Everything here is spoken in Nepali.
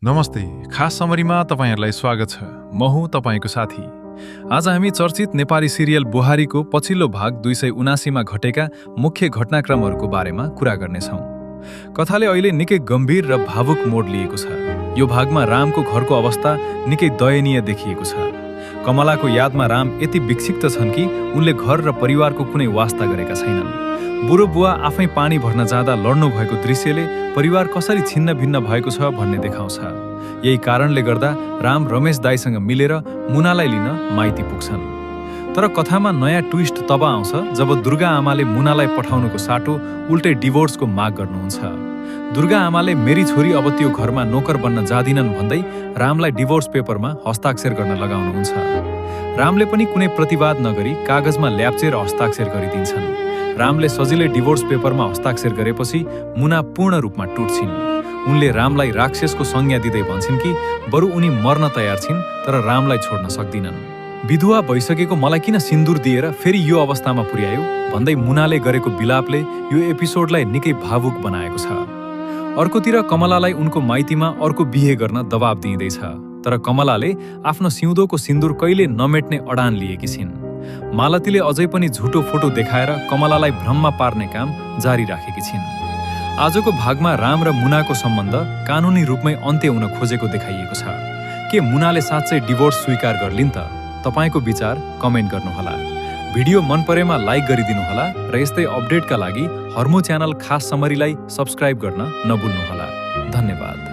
नमस्ते, खास समरीमा तपाईहरुलाई स्वागत छ। म हुँ तपाईको साथी। आज हामी चर्चित नेपाली सिरियल बुहारीको पछिल्लो भाग 279 मा घटेका मुख्य घटनाक्रमहरूको बारेमा कुरा गर्नेछौँ। कथाले अहिले निकै गम्भीर र भावुक मोड लिएको छ। यो भागमा रामको घरको अवस्था निकै दयनीय देखिएको छ। कमलाको यादमा राम यति विक्षिप्त छन् कि उनले घर र परिवारको कुनै वास्ता गरेका छैनन्। बुढो बुवा आफै पानी भर्न जाँदा लड्नु भएको दृश्यले परिवार कसरी छिन्न भिन्न भएको छ भन्ने देखाउँछ। यही कारणले गर्दा राम रमेश दाइसँग मिलेर मुनालाई लिन माइती पुग्छन्। तर कथामा नयाँ ट्विस्ट तब आउँछ जब दुर्गा आमाले मुनालाई पठाउनुको साटो उल्टै डिभोर्सको माग गर्नुहुन्छ। दुर्गा आमाले मेरी छोरी अब त्यो घरमा नोकर बन्न जादिनन् भन्दै रामलाई डिभोर्स पेपरमा हस्ताक्षर गर्न लगाउनुहुन्छ। रामले पनि कुनै प्रतिवाद नगरी कागजमा ल्याप्चेर हस्ताक्षर गरिदिन्छन्। रामले सजिलै डिभोर्स पेपरमा हस्ताक्षर गरेपछि मुना पूर्ण रूपमा टुट्छिन्। उनले रामलाई राक्षसको संज्ञा दिँदै भन्छन् कि बरु उनी मर्न तयार छिन् तर रामलाई छोड्न सक्दिनन्। विधुवा भइसकेको मलाई किन सिन्दुर दिएर फेरि यो अवस्थामा पुर्यायो भन्दै मुनाले गरेको बिलापले यो एपिसोडलाई निकै भावुक बनाएको छ। अर्कोतिर कमलालाई उनको माइतीमा अर्को बिहे गर्न दबाब दिइँदैछ। तर कमलाले आफ्नो सिउँदोको सिन्दुर कहिले नमेट्ने अडान लिएकी छिन्। मालतीले अझै पनि झुटो फोटो देखाएर कमलालाई भ्रममा पार्ने काम जारी राखेकी छिन्। आजको भागमा राम र मुनाको सम्बन्ध कानुनी रूपमै अन्त्य हुन खोजेको देखाइएको छ। के मुनाले साँच्चै डिभोर्स स्वीकार गर्लिन् त? तपाईको विचार कमेन्ट गर्नुहोला। भिडियो मन परेमा लाइक गरिदिनुहोला र यस्तै अपडेटका लागि हर्मो च्यानल खास समरीलाई सब्स्क्राइब गर्न नभुल्नुहोला। धन्यवाद।